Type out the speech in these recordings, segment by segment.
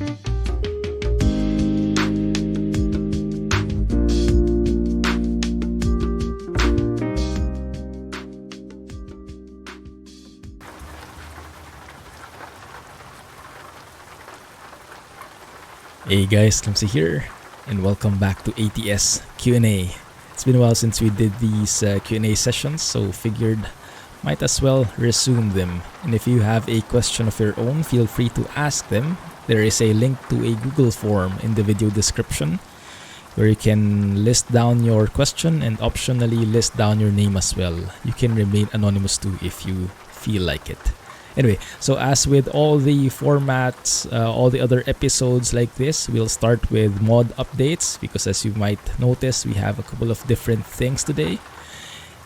Hey guys, Clumsy here, and welcome back to ATS Q&A. It's been a while since we did these Q&A sessions, so figured might as well resume them. And if you have a question of your own, feel free to ask them. There is a link to a Google form in the video description where you can list down your question and optionally list down your name as well. You can remain anonymous too if you feel like it. Anyway, so as with all the formats, all the other episodes like this, we'll start with mod updates because as you might notice, we have a couple of different things today.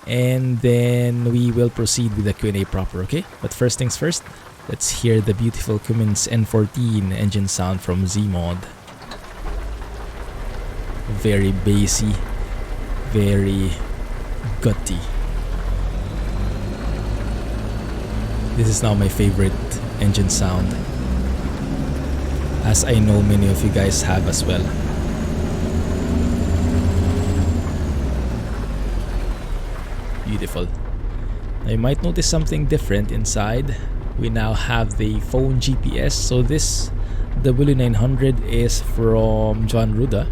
And then we will proceed with the Q&A proper, okay? But first things first, let's hear the beautiful Cummins N14 engine sound from Zeemod. Very bassy, very gutty. This is now my favorite engine sound, as I know many of you guys have as well. Beautiful. Now you might notice something different inside. We now have the phone GPS. So this W900 is from Ruda.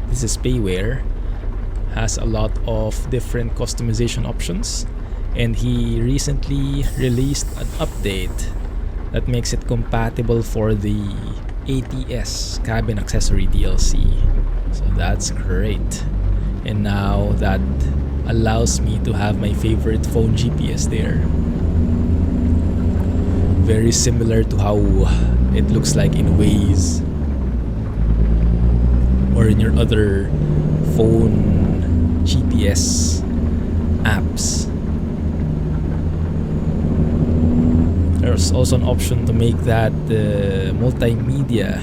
This is payware. Has a lot of different customization options. And he recently released an update that makes it compatible for the ATS cabin accessory DLC. So that's great. And now that allows me to have my favorite phone GPS there. Very similar to how it looks like in Waze or in your other phone GPS apps. There's also an option to make that multimedia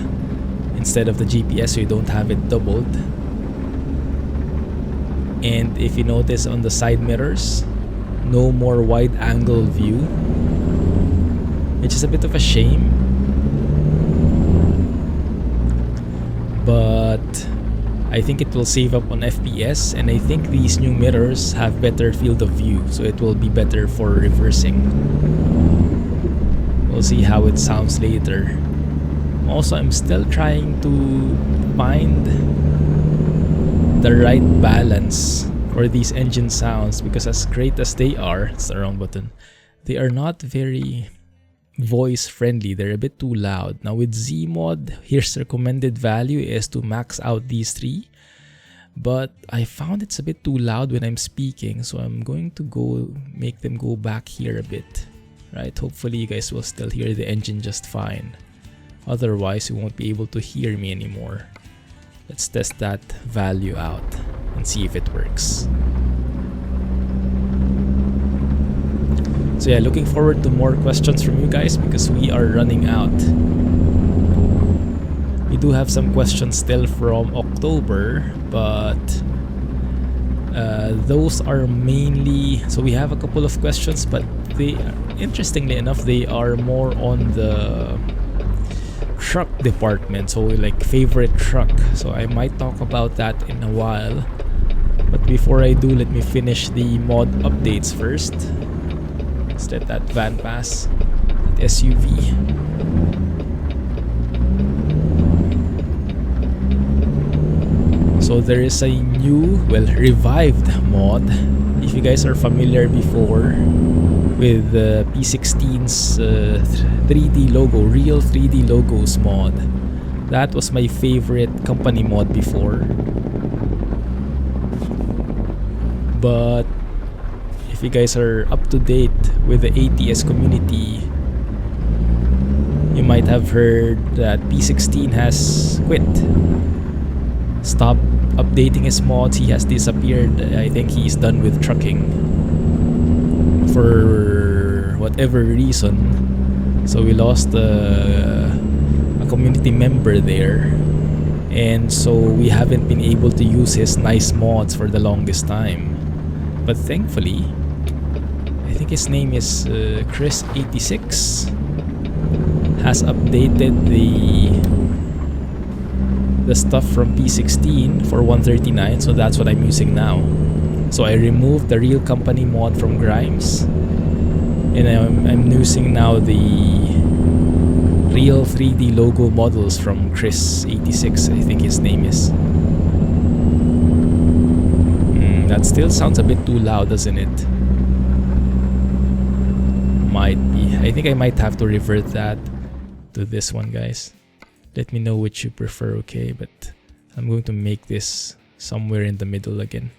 instead of the GPS, so you don't have it doubled. And if you notice on the side mirrors, no more wide angle view, which is a bit of a shame. But I think it will save up on FPS, and I think these new mirrors have better field of view, so it will be better for reversing. We'll see how it sounds later. Also, I'm still trying to find the right balance for these engine sounds because as great as they are, it's the wrong button, they are not very voice friendly. They're a bit too loud. Now with Zeemod, here's recommended value is to max out these three. But I found it's a bit too loud when I'm speaking, so I'm going to make them go back here a bit. Right, hopefully you guys will still hear the engine just fine. Otherwise, you won't be able to hear me anymore. Let's test that value out and see if it works. So yeah, looking forward to more questions from you guys because we are running out. We do have some questions still from October, but those are mainly, so we have a couple of questions, but they, interestingly enough, they are more on the truck department, so like favorite truck. So I might talk about that in a while, but before I do, let me finish the mod updates first. Let's let that van pass, that SUV. So there is a new, well, revived mod. If you guys are familiar before with the P16's 3D logo, real 3D logos mod. That was my favorite company mod before. But if you guys are up to date with the ATS community, you might have heard that P16 has quit. Stopped updating his mods. He has disappeared. I think he's done with trucking for whatever reason. So we lost a community member there, and so we haven't been able to use his nice mods for the longest time. But thankfully, I think his name is Chris86, has updated the the stuff from P16 for 139, so that's what I'm using now. So I removed the real company mod from Grimes, and I'm using now the real 3D logo models from Chris86, I think his name is. That still sounds a bit too loud, doesn't it? Might be. I think I might have to revert that to this one, guys. Let me know which you prefer, okay? But I'm going to make this somewhere in the middle again.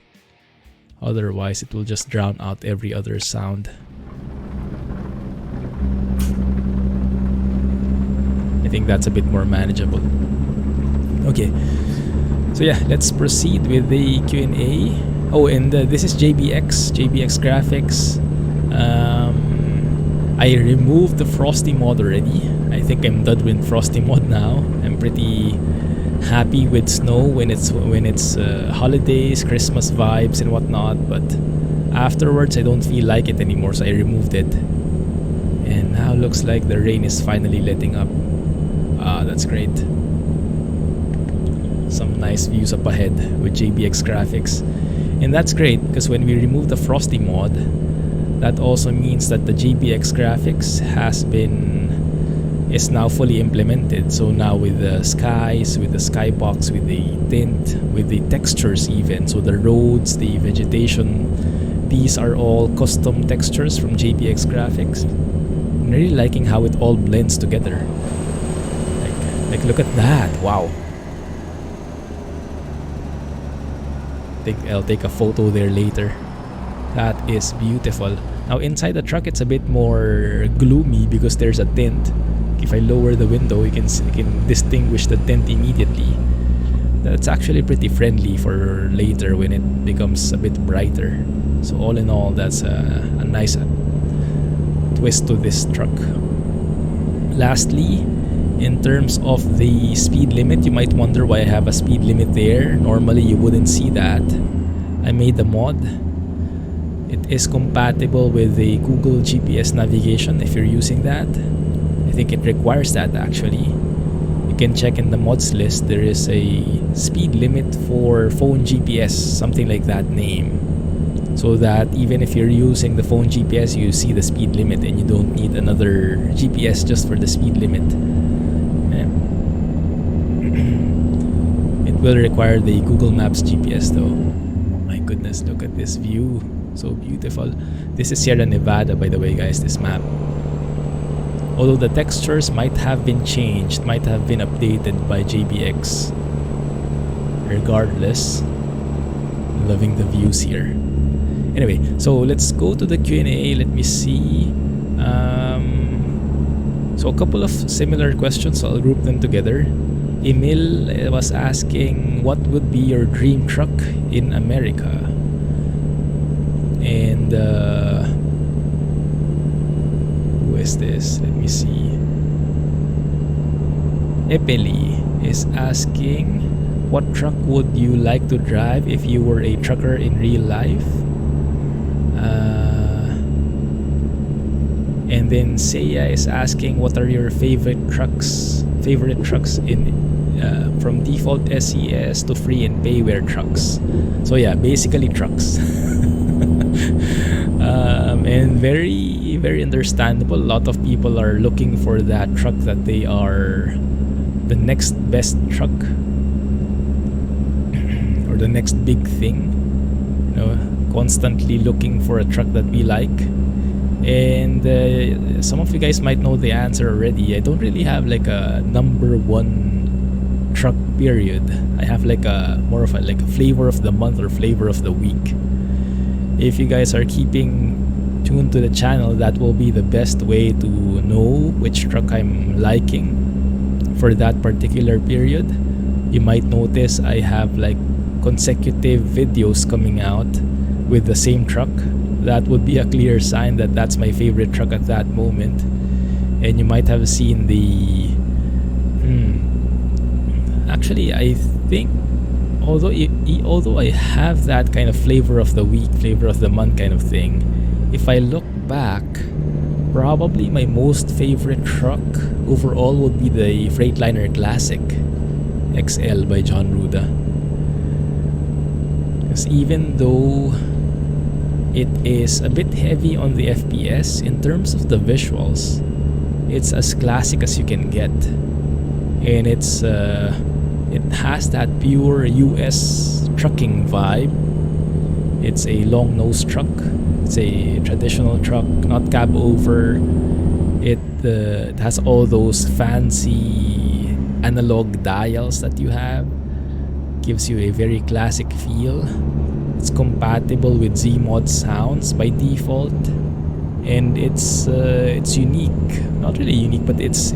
Otherwise, it will just drown out every other sound. I think that's a bit more manageable. Okay. So yeah, let's proceed with the Q&A. Oh, and this is JBX graphics. I removed the Frosty mod already. I think I'm done with Frosty mod now. I'm pretty happy with snow when it's holidays, Christmas vibes and whatnot, but afterwards I don't feel like it anymore, so I removed it. And now looks like the rain is finally letting up. Ah, that's great. Some nice views up ahead with JBX graphics. And that's great because when we remove the Frosty mod, that also means that the JBX graphics is now fully implemented. So now with the skies, with the skybox, with the tint, with the textures even, so the roads, the vegetation, these are all custom textures from JBX graphics. I'm really liking how it all blends together. Like look at that, wow. I'll take a photo there later. That is beautiful. Now inside the truck it's a bit more gloomy because there's a tint. If I lower the window, you can distinguish the tint immediately. That's actually pretty friendly for later when it becomes a bit brighter. So all in all, that's a nice twist to this truck. Lastly, in terms of the speed limit, you might wonder why I have a speed limit there. Normally you wouldn't see that. I made the mod. It is compatible with the Google GPS navigation if you're using that. I think it requires that actually. You can check in the mods list. There is a speed limit for phone GPS, something like that name. So that even if you're using the phone GPS, you see the speed limit and you don't need another GPS just for the speed limit. It will require the Google Maps GPS though. Oh my goodness, look at this view. So beautiful. This is Sierra Nevada, by the way, guys, this map. Although the textures might have been changed, might have been updated by JBX. Regardless, loving the views here. Anyway, so let's go to the Q&A. Let me see. So a couple of similar questions, so I'll group them together. Emil was asking, what would be your dream truck in America? And who is this? Let me see. Epeli is asking, what truck would you like to drive if you were a trucker in real life? And then Seiya is asking, what are your favorite trucks in from default SES to free and payware trucks? So yeah, basically trucks. And very, very understandable. A lot of people are looking for that truck that they are the next best truck or the next big thing. You know, constantly looking for a truck that we like. And some of you guys might know the answer already. I don't really have like a number one truck period. I have like a more of a like a flavor of the month or flavor of the week. If you guys are keeping tuned to the channel, that will be the best way to know which truck I'm liking for that particular period. You might notice I have like consecutive videos coming out with the same truck. That would be a clear sign that that's my favorite truck at that moment. And you might have seen the actually I think although I have that kind of flavor of the week, flavor of the month kind of thing, if I look back, probably my most favorite truck overall would be the Freightliner Classic. XL by John Ruda. Because even though it is a bit heavy on the FPS, in terms of the visuals, it's as classic as you can get. And it has that pure US trucking vibe. It's a long nose truck. It's a traditional truck, not cab over. It has all those fancy analog dials that you have. Gives you a very classic feel. It's compatible with Zeemod sounds by default, and it's unique. Not really unique, but it's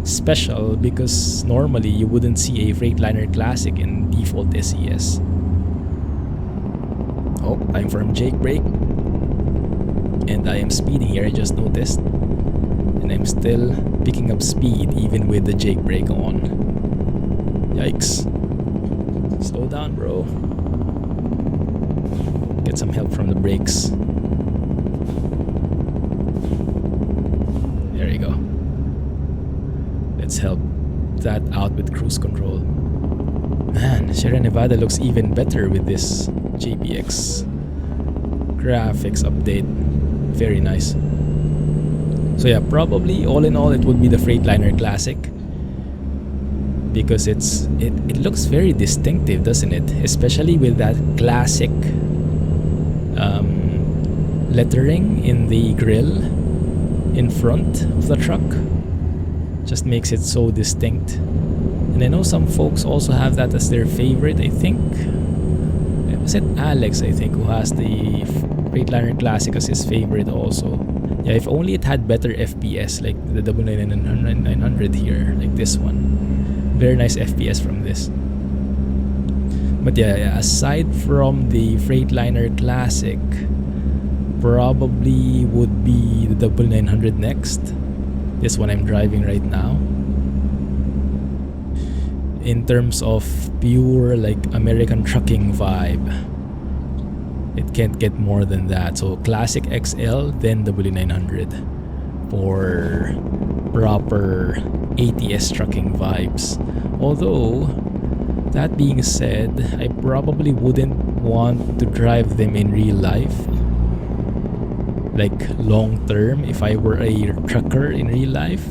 special because normally you wouldn't see a Freightliner Classic in default SES. Oh, time for a jake brake, and I am speeding here. I just noticed, and I'm still picking up speed even with the jake brake on. Yikes! Slow down, bro. Get some help from the brakes. There you go. Let's help that out with cruise control. Man, Sierra Nevada looks even better with this JPX graphics update. Very nice. So yeah, probably all in all it would be the Freightliner Classic, because it looks very distinctive, doesn't it? Especially with that classic lettering in the grille in front of the truck. Just makes it so distinct. And I know some folks also have that as their favorite. I think was it Alex, I think, who has the Freightliner Classic as his favorite also. Yeah, if only it had better FPS like the 900 here, like this one. Very nice FPS from this. But yeah, aside from the Freightliner Classic, probably would be the 900 next. This one I'm driving right now. In terms of pure like American trucking vibe, it can't get more than that. So Classic XL, then W900 for proper ATS trucking vibes. Although, that being said, I probably wouldn't want to drive them in real life, like long term. If I were a trucker in real life,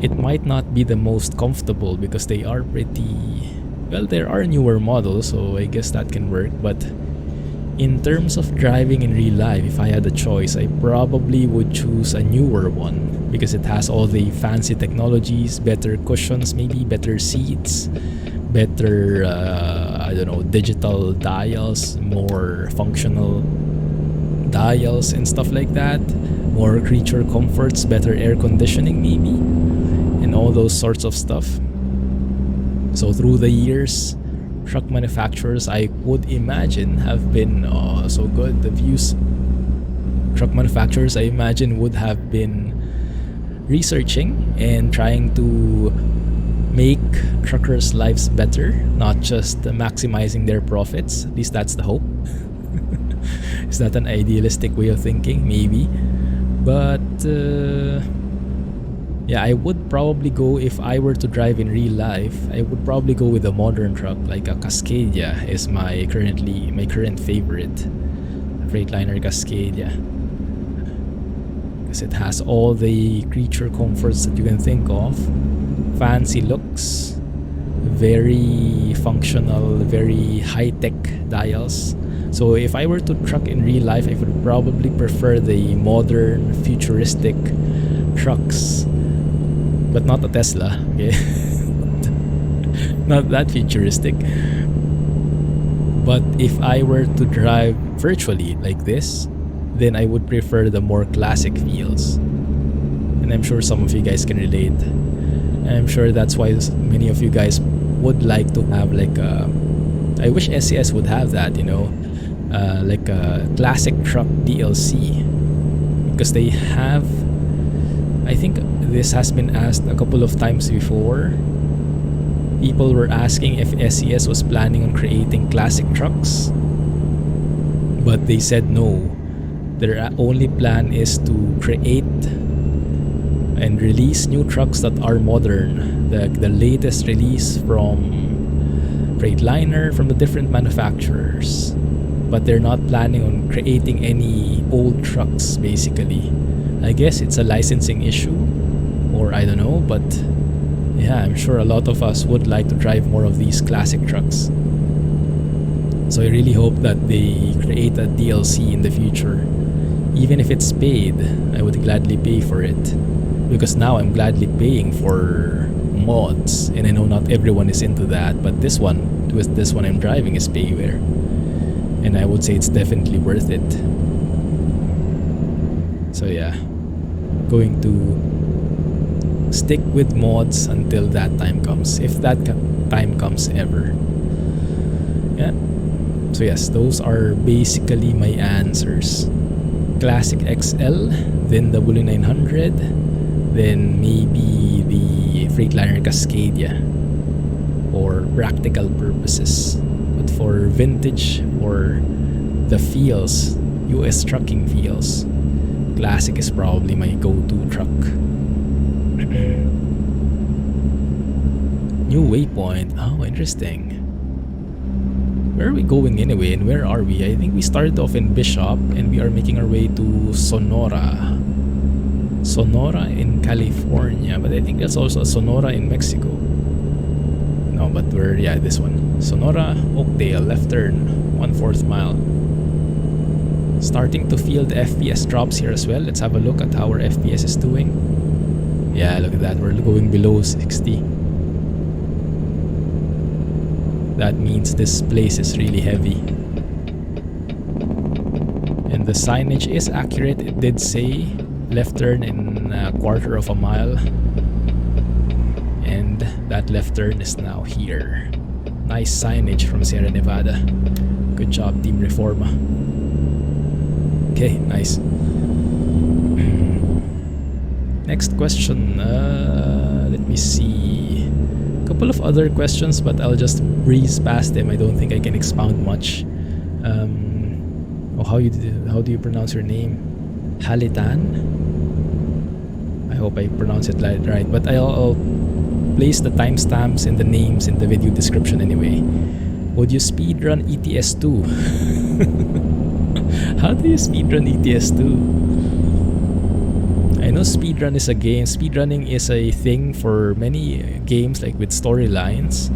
it might not be the most comfortable because they are pretty, well, there are newer models, so I guess that can work. But in terms of driving in real life, if I had a choice, I probably would choose a newer one because it has all the fancy technologies, better cushions, maybe better seats, better I don't know, digital dials, more functional dials and stuff like that, more creature comforts, better air conditioning maybe, and all those sorts of stuff. So through the years, truck manufacturers, I would imagine, have been so good. The views, truck manufacturers, I imagine, would have been researching and trying to make truckers' lives better, not just maximizing their profits. At least that's the hope. Is that an idealistic way of thinking? Maybe. But yeah, I would probably go, if I were to drive in real life, I would probably go with a modern truck like a Cascadia is my current favorite. Freightliner Cascadia. Because it has all the creature comforts that you can think of. Fancy looks, very functional, very high-tech dials. So if I were to truck in real life, I would probably prefer the modern, futuristic trucks. But not a Tesla, okay? Not that futuristic. But if I were to drive virtually like this, then I would prefer the more classic feels. And I'm sure some of you guys can relate. And I'm sure that's why many of you guys would like to have like a... I wish SES would have that, you know, like a classic truck DLC. Because they have... I think this has been asked a couple of times before. People were asking if SES was planning on creating classic trucks. But they said no. Their only plan is to create, and release new trucks that are modern. The latest release from Freightliner, from the different manufacturers. But they're not planning on creating any old trucks, basically. I guess it's a licensing issue, or I don't know, but yeah, I'm sure a lot of us would like to drive more of these classic trucks. So I really hope that they create a DLC in the future. Even if it's paid, I would gladly pay for it. Because now I'm gladly paying for mods, and I know not everyone is into that, but this one I'm driving is payware. And I would say it's definitely worth it. So yeah, going to stick with mods until that time comes, if that time comes ever. Yeah. So yes, those are basically my answers. Classic XL, then W900, then maybe the Freightliner Cascadia for practical purposes. But for vintage or the feels, US trucking feels, Classic is probably my go-to truck. New waypoint. Oh, interesting. Where are we going anyway, and where are we? I think we started off in Bishop and we are making our way to Sonora. Sonora in California, but I think that's also Sonora in Mexico. No, but yeah, this one. Sonora, Oakdale, left turn, 1/4 mile. Starting to feel the FPS drops here as well. Let's have a look at how our FPS is doing. Yeah, look at that. We're going below 60. That means this place is really heavy. And the signage is accurate. It did say left turn in a 1/4 mile. And that left turn is now here. Nice signage from Sierra Nevada. Good job, Team Reforma. Okay, nice. Next question. Let me see. Couple of other questions, but I'll just breeze past them. I don't think I can expound much. How do you pronounce your name? Jälitänne? I hope I pronounce it right, but I'll place the timestamps and the names in the video description anyway. Would you speedrun ETS2? How do you speedrun ETS2? I know speedrun is a game. Speedrunning is a thing for many games, like with storylines,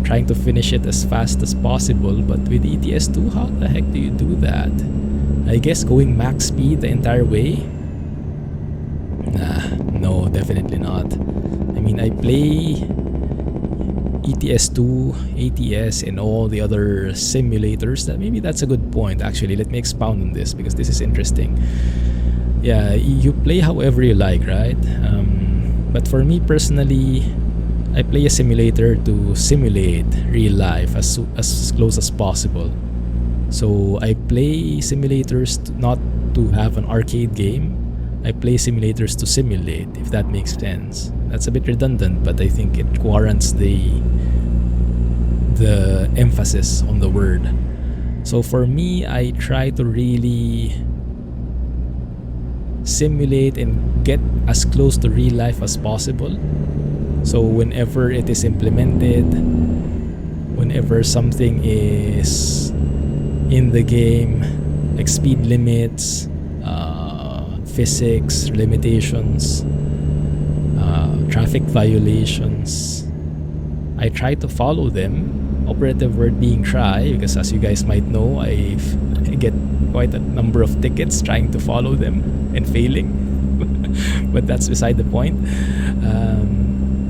trying to finish it as fast as possible. But with ETS2, how the heck do you do that? I guess going max speed the entire way? Nah, no, definitely not. I mean, I play ETS2, ATS, and all the other simulators. Maybe that's a good point, actually. Let me expound on this because this is interesting. Yeah, you play however you like, right? But for me personally, I play a simulator to simulate real life as close as possible. So I play simulators not to have an arcade game. I play simulators to simulate, if that makes sense. That's a bit redundant, but I think it warrants the emphasis on the word. So for me, I try to really simulate and get as close to real life as possible. So whenever it is implemented, whenever something is in the game, like speed limits, physics limitations, traffic violations, I try to follow them. Operative word being try, because as you guys might know, I get quite a number of tickets trying to follow them and failing. But that's beside the point.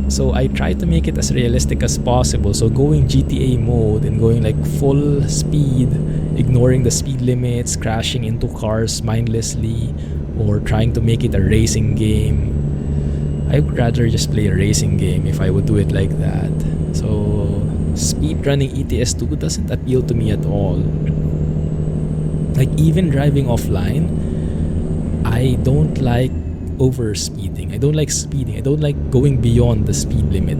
So I try to make it as realistic as possible. So going GTA mode and going like full speed, ignoring the speed limits, crashing into cars mindlessly, or trying to make it a racing game. I would rather just play a racing game if I would do it like that. So speedrunning ETS2 doesn't appeal to me at all. Like even driving offline, I don't like over speeding. I don't like speeding. I don't like going beyond the speed limit.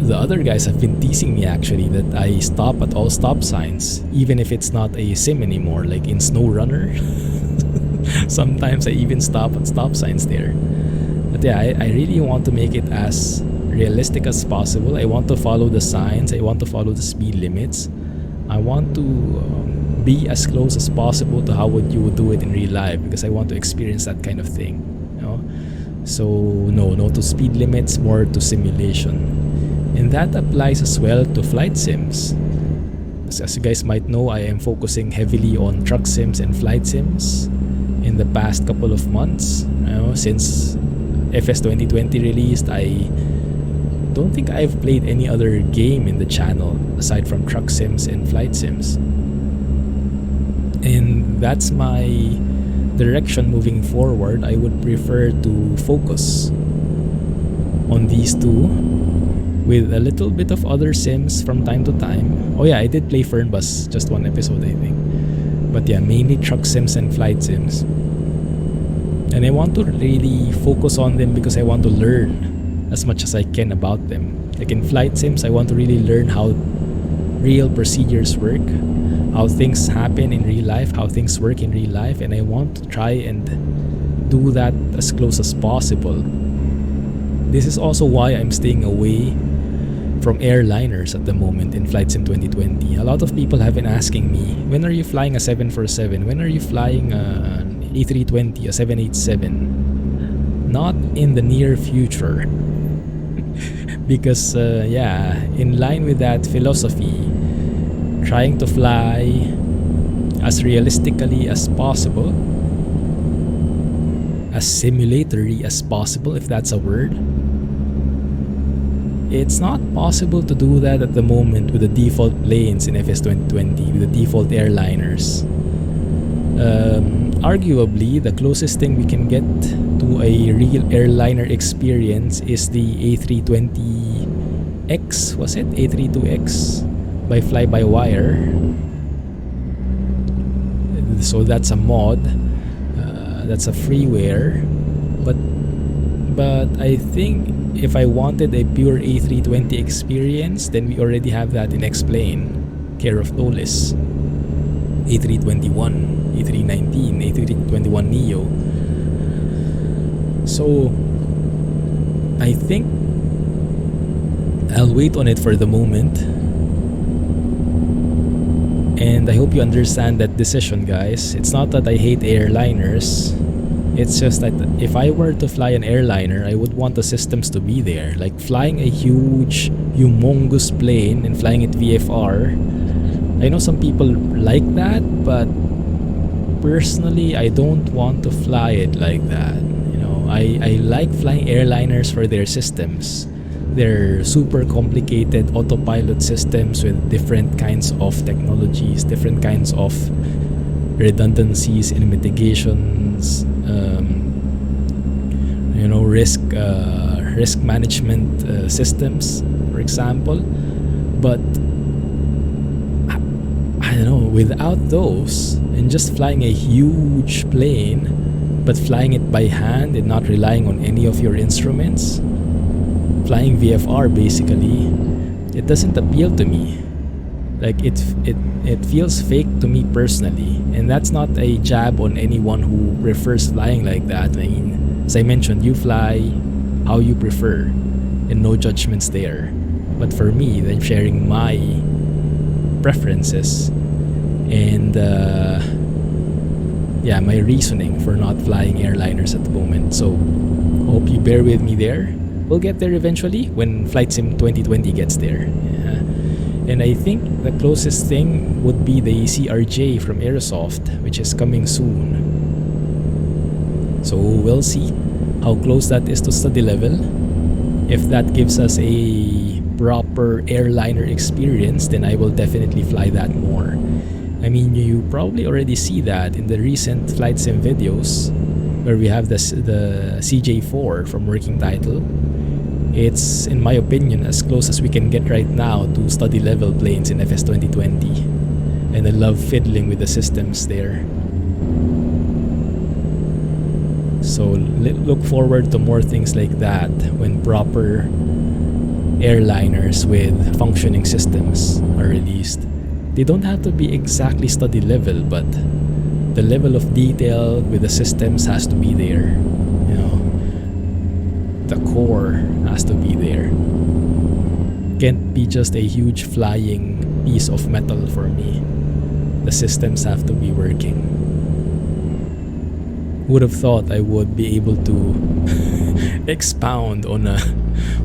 The other guys have been teasing me actually that I stop at all stop signs, even if it's not a sim anymore, like in SnowRunner. Sometimes I even stop at stop signs there. But yeah, I really want to make it as realistic as possible. I want to follow the signs. I want to follow the speed limits. I want to be as close as possible to how you would do it in real life, because I want to experience that kind of thing. You know? So no to speed limits, more to simulation. And that applies as well to flight sims. As you guys might know, I am focusing heavily on truck sims and flight sims in the past couple of months. You know, since FS 2020 released, I don't think I've played any other game in the channel aside from truck sims and flight sims. And that's my direction moving forward. I would prefer to focus on these two, with a little bit of other sims from time to time. Oh yeah, I did play Fernbus, just one episode I think. But yeah, mainly truck sims and flight sims. And I want to really focus on them because I want to learn as much as I can about them. Like in flight sims, I want to really learn how real procedures work, how things happen in real life, how things work in real life, and I want to try and do that as close as possible. This is also why I'm staying away from airliners at the moment in Flight Sim 2020. A lot of people have been asking me, when are you flying a 747? When are you flying an A320, a 787? Not in the near future. Because yeah, in line with that philosophy, trying to fly as realistically as possible, as simulatory as possible, if that's a word. It's not possible to do that at the moment with the default planes in FS 2020, with the default airliners. Arguably, the closest thing we can get to a real airliner experience is the A320X, was it? A32X by Fly-by-Wire. So that's a mod. That's a freeware. But I think if I wanted a pure A320 experience, then we already have that in X-Plane, care of Tolis. A321, A319, A321 Neo. So I think I'll wait on it for the moment. And I hope you understand that decision, guys. It's not that I hate airliners. It's just that if I were to fly an airliner, I would want the systems to be there. Like flying a huge, humongous plane and flying it VFR. I know some people like that, but personally, I don't want to fly it like that. You know, I like flying airliners for their systems. They're super complicated autopilot systems with different kinds of technologies, different kinds of redundancies and mitigations, you know, risk management systems, for example. But I don't know, without those and just flying a huge plane, but flying it by hand and not relying on any of your instruments, flying VFR basically, it doesn't appeal to me. Like it feels fake to me personally, and that's not a jab on anyone who prefers flying like that. I mean, as I mentioned, you fly how you prefer, and no judgments there. But for me, I'm sharing my preferences and yeah, my reasoning for not flying airliners at the moment. So hope you bear with me there. We'll get there eventually when Flight Sim 2020 gets there. Yeah. And I think the closest thing would be the CRJ from Aerosoft, which is coming soon. So we'll see how close that is to study level. If that gives us a proper airliner experience, then I will definitely fly that more. I mean, you probably already see that in the recent Flight Sim videos, where we have the CJ4 from Working Title. It's, in my opinion, as close as we can get right now to study level planes in FS 2020. And I love fiddling with the systems there. So look forward to more things like that when proper airliners with functioning systems are released. They don't have to be exactly study level, but the level of detail with the systems has to be there. You know, the core has to be there. Can't be just a huge flying piece of metal for me. The systems have to be working. Would have thought I would be able to expound on a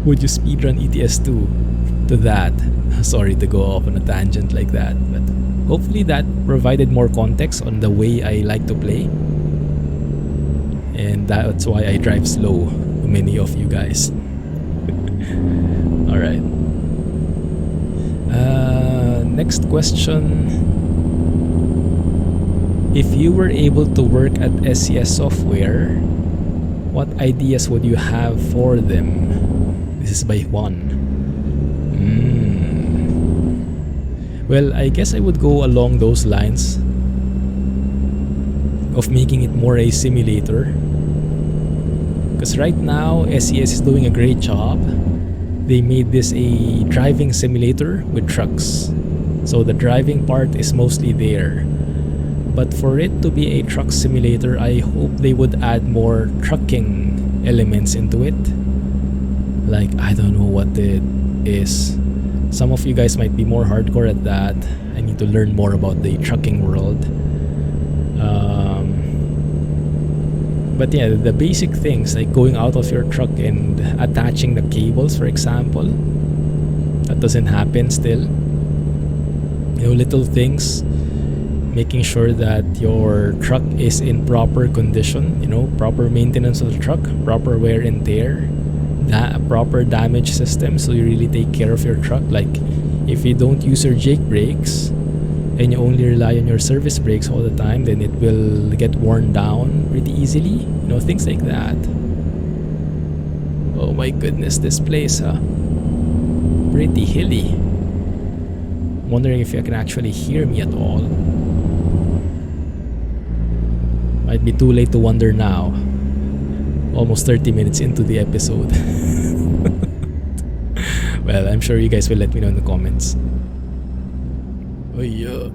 would you speedrun ETS2 to that. Sorry to go off on a tangent like that, but hopefully that provided more context on the way I like to play. And that's why I drive slow to many of you guys. Alright. Next question. If you were able to work at SES Software, what ideas would you have for them? This is by Juan. Well, I guess I would go along those lines of making it more a simulator. Because right now, SES is doing a great job. They made this a driving simulator with trucks. So the driving part is mostly there. But for it to be a truck simulator, I hope they would add more trucking elements into it. Like, I don't know what it is. Some of you guys might be more hardcore at that. I need to learn more about the trucking world. But yeah, the basic things like going out of your truck and attaching the cables, for example, that doesn't happen still. You know, little things, making sure that your truck is in proper condition, you know, proper maintenance of the truck, proper wear and tear, proper damage system, so you really take care of your truck. Like if you don't use your Jake brakes and you only rely on your service brakes all the time, then it will get worn down pretty easily, you know, things like that. Oh my goodness, this place, pretty hilly. Wondering if you can actually hear me at all. Might be too late to wonder now. Almost 30 minutes into the episode. Well, I'm sure you guys will let me know in the comments. Oh yeah.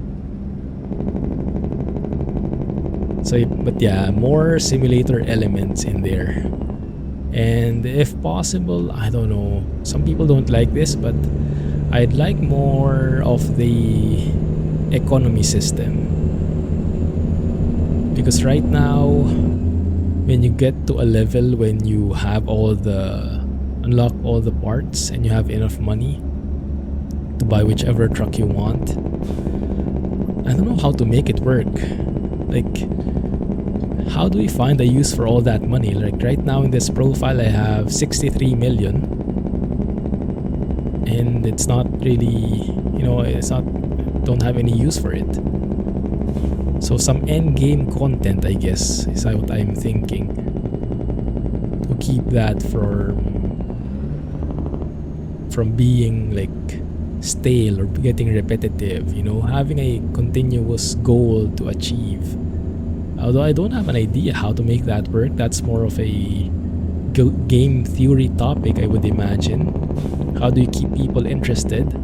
So, but yeah, more simulator elements in there. And if possible, I don't know, some people don't like this, but I'd like more of the economy system. Because right now, when you get to a level when you have unlock all the parts and you have enough money to buy whichever truck you want, I don't know how to make it work. Like, how do we find a use for all that money? Like right now in this profile, I have 63 million. And it's not really, you know, don't have any use for it. So some end game content, I guess, is what I'm thinking, to keep that from being like stale or getting repetitive, you know, having a continuous goal to achieve. Although I don't have an idea how to make that work. That's more of a game theory topic, I would imagine. How do you keep people interested?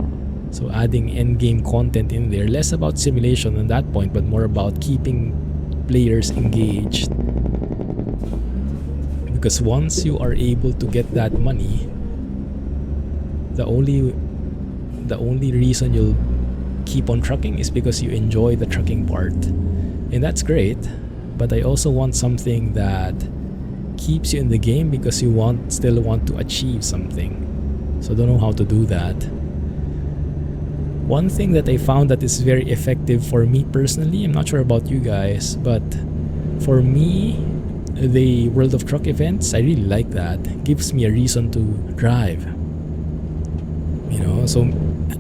So adding endgame content in there, less about simulation at that point, but more about keeping players engaged. Because once you are able to get that money, the only reason you'll keep on trucking is because you enjoy the trucking part. And that's great, but I also want something that keeps you in the game because you still want to achieve something. So I don't know how to do that. One thing that I found that is very effective for me personally, I'm not sure about you guys, but for me, the World of Truck events, I really like that. It gives me a reason to drive. You know, so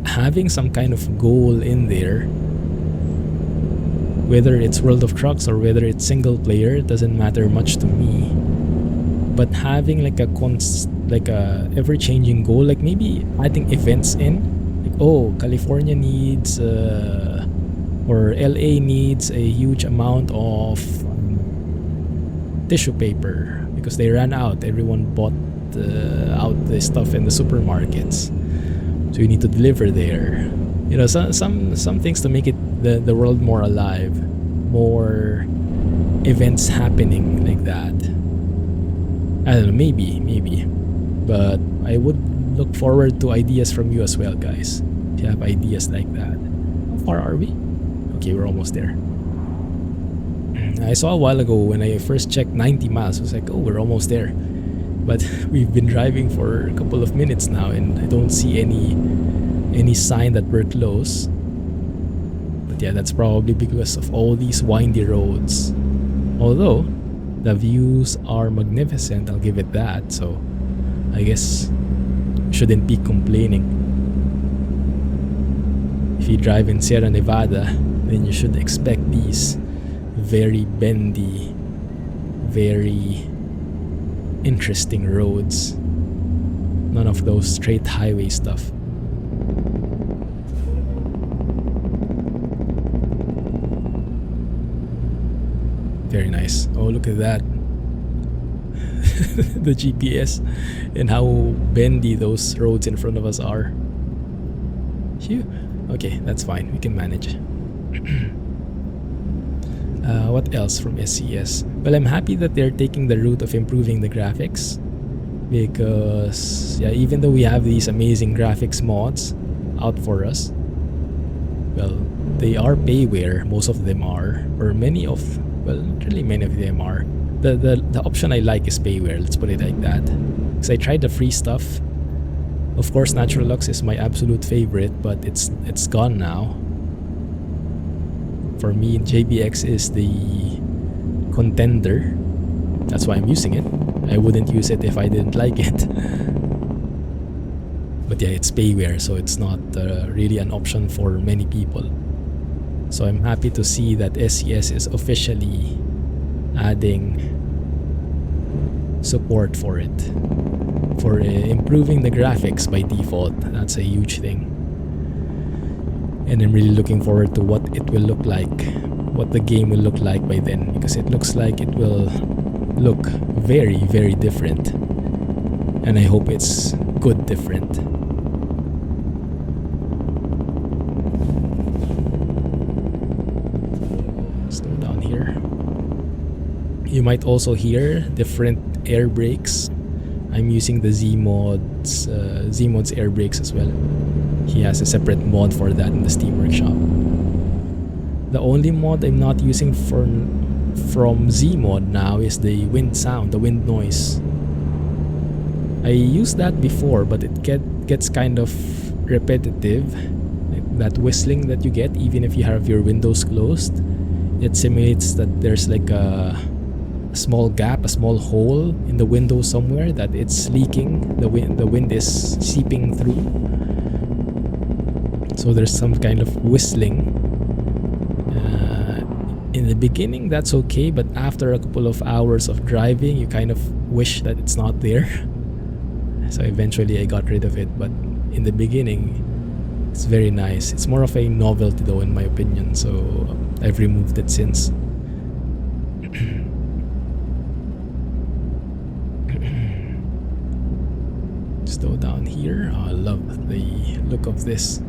having some kind of goal in there, whether it's World of Trucks or whether it's single player, it doesn't matter much to me. But having like a ever-changing goal, like maybe adding events in, like, oh, California needs or LA needs a huge amount of tissue paper because they ran out. Everyone bought out the stuff in the supermarkets, so you need to deliver there. You know, some things to make it the world more alive. more events happening like that. I don't know, maybe. But I would look forward to ideas from you as well, guys. If you have ideas like that. How far are we? Okay, we're almost there. I saw a while ago when I first checked 90 miles. I was like, oh, we're almost there. But we've been driving for a couple of minutes now and I don't see any sign that we're close. But yeah, that's probably because of all these windy roads. Although, the views are magnificent, I'll give it that. So, I guess you shouldn't be complaining. If you drive in Sierra Nevada, then you should expect these very bendy, very interesting roads. None of those straight highway stuff. Very nice. Oh, look at that. The GPS and how bendy those roads in front of us are. Phew. Okay, that's fine. We can manage. What else from SCS? Well, I'm happy that they're taking the route of improving the graphics. Because, yeah, even though we have these amazing graphics mods out for us, well, they are payware. Most of them are. Or many of, well, not really many of them are. The option I like is payware. Let's put it like that. Because I tried the free stuff. Of course, Natural Lux is my absolute favorite, but it's gone now. For me, JBX is the contender. That's why I'm using it. I wouldn't use it if I didn't like it. But yeah, it's payware, so it's not really an option for many people. So I'm happy to see that SCS is officially adding support for it. For improving the graphics by default. That's a huge thing. And I'm really looking forward to what it will look like, what the game will look like by then, because it looks like it will look very, very different. And I hope it's good different. Slow down here. You might also hear different air brakes. I'm using the Zeemod's air brakes as well. He has a separate mod for that in the Steam Workshop. The only mod I'm not using from Zeemod now is the wind sound, the wind noise. I used that before, but it gets kind of repetitive. Like that whistling that you get even if you have your windows closed. It simulates that there's like a small gap, a small hole in the window somewhere that it's leaking. The wind is seeping through. So there's some kind of whistling. In the beginning, that's okay, but after a couple of hours of driving, you kind of wish that it's not there. So eventually I got rid of it, but in the beginning, it's very nice. It's more of a novelty though, in my opinion, so I've removed it since. Slow down here. Oh, I love the look of this.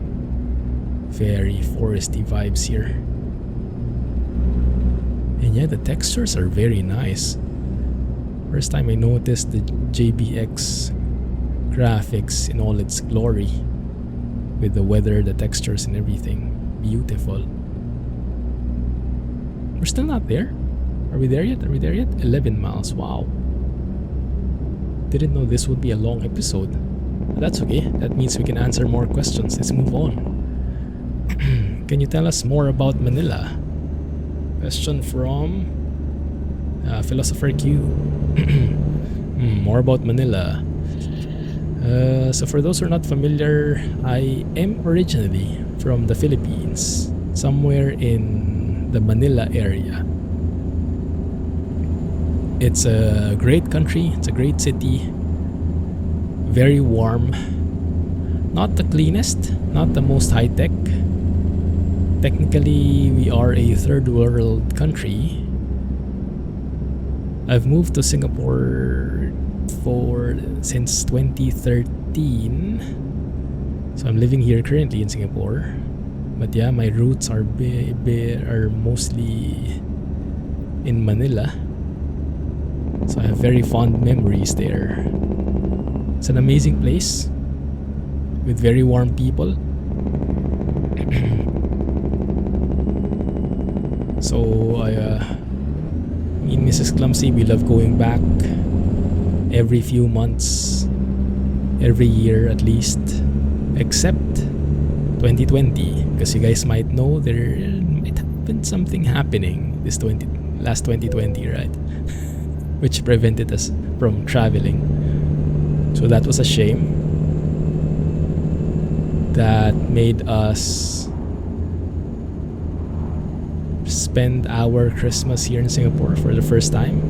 Very foresty vibes here. And yeah, the textures are very nice. First time I noticed the JBX graphics in all its glory. With the weather, the textures and everything. Beautiful. We're still not there. Are we there yet? 11 miles. Wow. Didn't know this would be a long episode. But that's okay. That means we can answer more questions. Let's move on. Can you tell us more about Manila? Question from Philosopher Q. More about Manila. So for those who are not familiar, I am originally from the Philippines, somewhere in the Manila area. It's a great country, it's a great city, very warm, not the cleanest, not the most high-tech. Technically, we are a third world country. I've moved to Singapore since 2013. So I'm living here currently in Singapore. But yeah, my roots are mostly in Manila. So I have very fond memories there. It's an amazing place with very warm people. So me and Mrs. Clumsy, we love going back every few months, every year at least, except 2020, because you guys might know there might have been something happening last 2020, right? Which prevented us from traveling. So that was a shame. That made us spend our Christmas here in Singapore for the first time,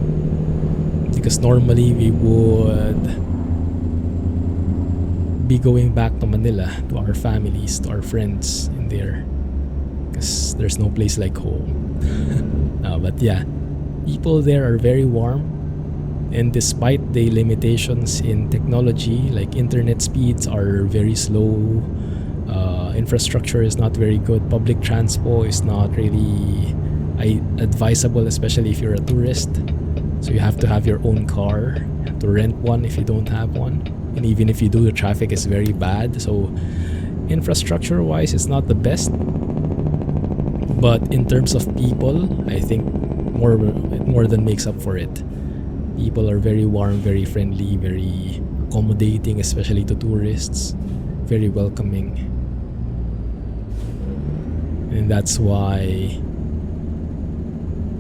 because normally we would be going back to Manila, to our families, to our friends in there, because there's no place like home. But yeah, people there are very warm, and despite the limitations in technology, like internet speeds are very slow, infrastructure is not very good, public transport is not really advisable, especially if you're a tourist. So you have to have your own car, to rent one if you don't have one, and even if you do, the traffic is very bad. So infrastructure wise, it's not the best, but in terms of people, I think more than makes up for it. People are very warm, very friendly, very accommodating, especially to tourists, very welcoming. And that's why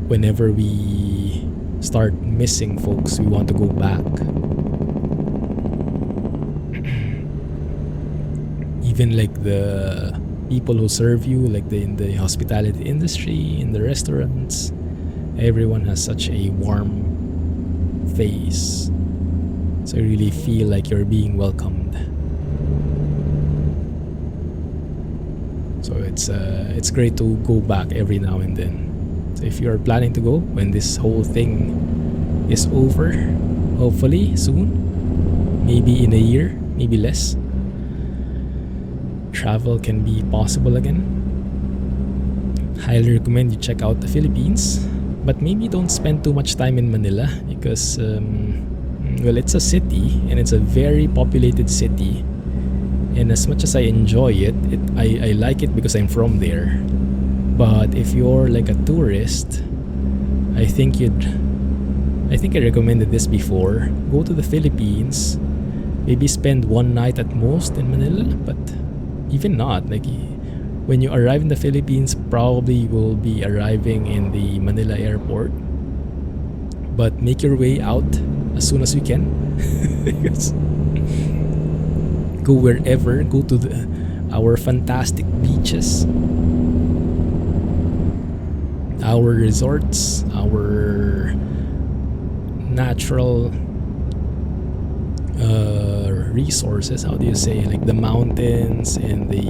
whenever we start missing folks, we want to go back. Even like the people who serve you, like in the hospitality industry, in the restaurants, everyone has such a warm face. So you really feel like you're being welcomed. So it's great to go back every now and then. So if you're planning to go when this whole thing is over, hopefully soon, maybe in a year, maybe less, travel can be possible again. Highly recommend you check out the Philippines, but maybe don't spend too much time in Manila, because well, it's a city and it's a very populated city, and as much as I enjoy it, I like it because I'm from there. But if you're like a tourist, I think I recommended this before, go to the Philippines, maybe spend one night at most in Manila, but even not, like when you arrive in the Philippines, probably you will be arriving in the Manila airport, but make your way out as soon as you can. Go wherever, go to our fantastic beaches, our resorts, our natural resources, how do you say, like the mountains and the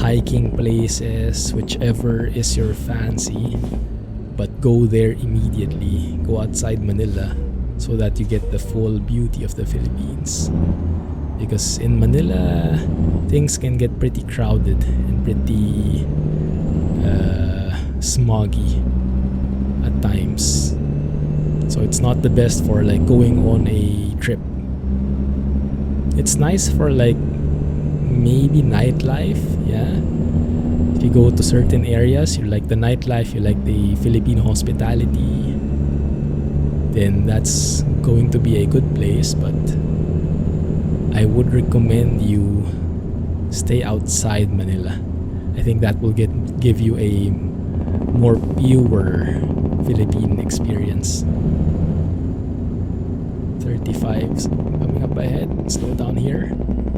hiking places, whichever is your fancy, but go there immediately. Go outside Manila so that you get the full beauty of the Philippines, because in Manila things can get pretty crowded and pretty smoggy at times. So it's not the best for like going on a trip. It's nice for like maybe nightlife, yeah. If you go to certain areas, you like the nightlife, you like the Filipino hospitality, then that's going to be a good place. But I would recommend you stay outside Manila. I think that will give you a more pure Philippine experience. 35 coming up ahead. Slow down here.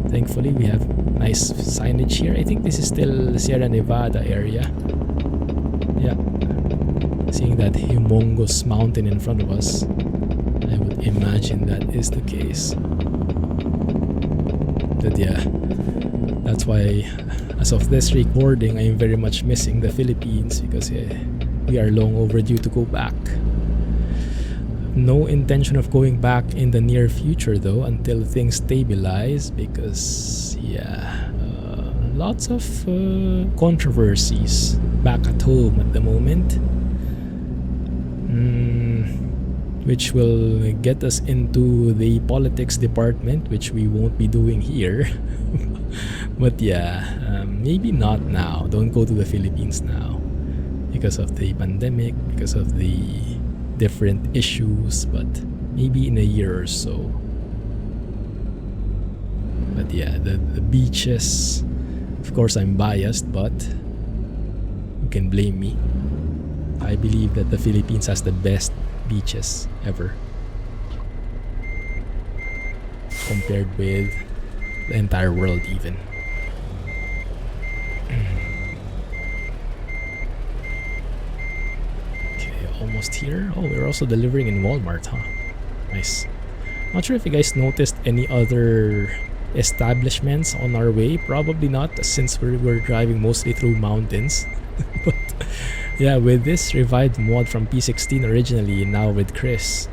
Thankfully we have nice signage here. I think this is still Sierra Nevada area. Yeah, seeing that humongous mountain in front of us, I would imagine that is the case. But yeah, that's why as of this recording, I am very much missing the Philippines, because we are long overdue to go back. No intention of going back in the near future though, until things stabilize, because lots of controversies back at home at the moment, which will get us into the politics department, which we won't be doing here. But yeah, maybe not now. Don't go to the Philippines now because of the pandemic, because of the different issues, but maybe in a year or so. But yeah, the beaches, of course I'm biased, but you can blame me. I believe that the Philippines has the best beaches ever compared with the entire world even. Okay, almost here. Oh, we're also delivering in Walmart, huh? Nice. Not sure if you guys noticed any other establishments on our way. Probably not, since we're driving mostly through mountains. But yeah, with this revived mod from P16 originally, and now with Chris,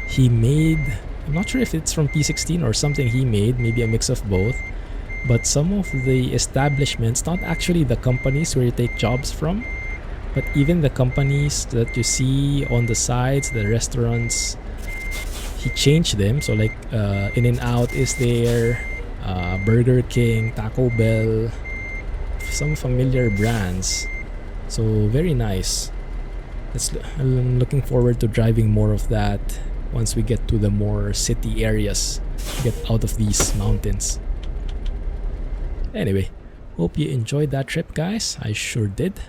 he made, I'm not sure if it's from P16 or something he made, maybe a mix of both, but some of the establishments, not actually the companies where you take jobs from, but even the companies that you see on the sides, the restaurants, he changed them. So like In-N-Out is there, Burger King, Taco Bell, some familiar brands. So very nice. I'm looking forward to driving more of that once we get to the more city areas, get out of these mountains. Anyway, hope you enjoyed that trip, guys. I sure did.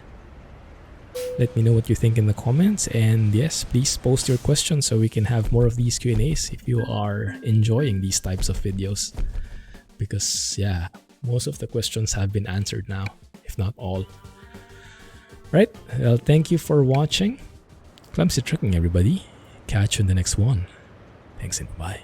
Let me know what you think in the comments, and yes, please post your questions so we can have more of these Q&As if you are enjoying these types of videos. Because yeah, most of the questions have been answered now, if not all. Right, well, thank you for watching. Clumsy trucking, everybody. Catch you in the next one. Thanks and bye.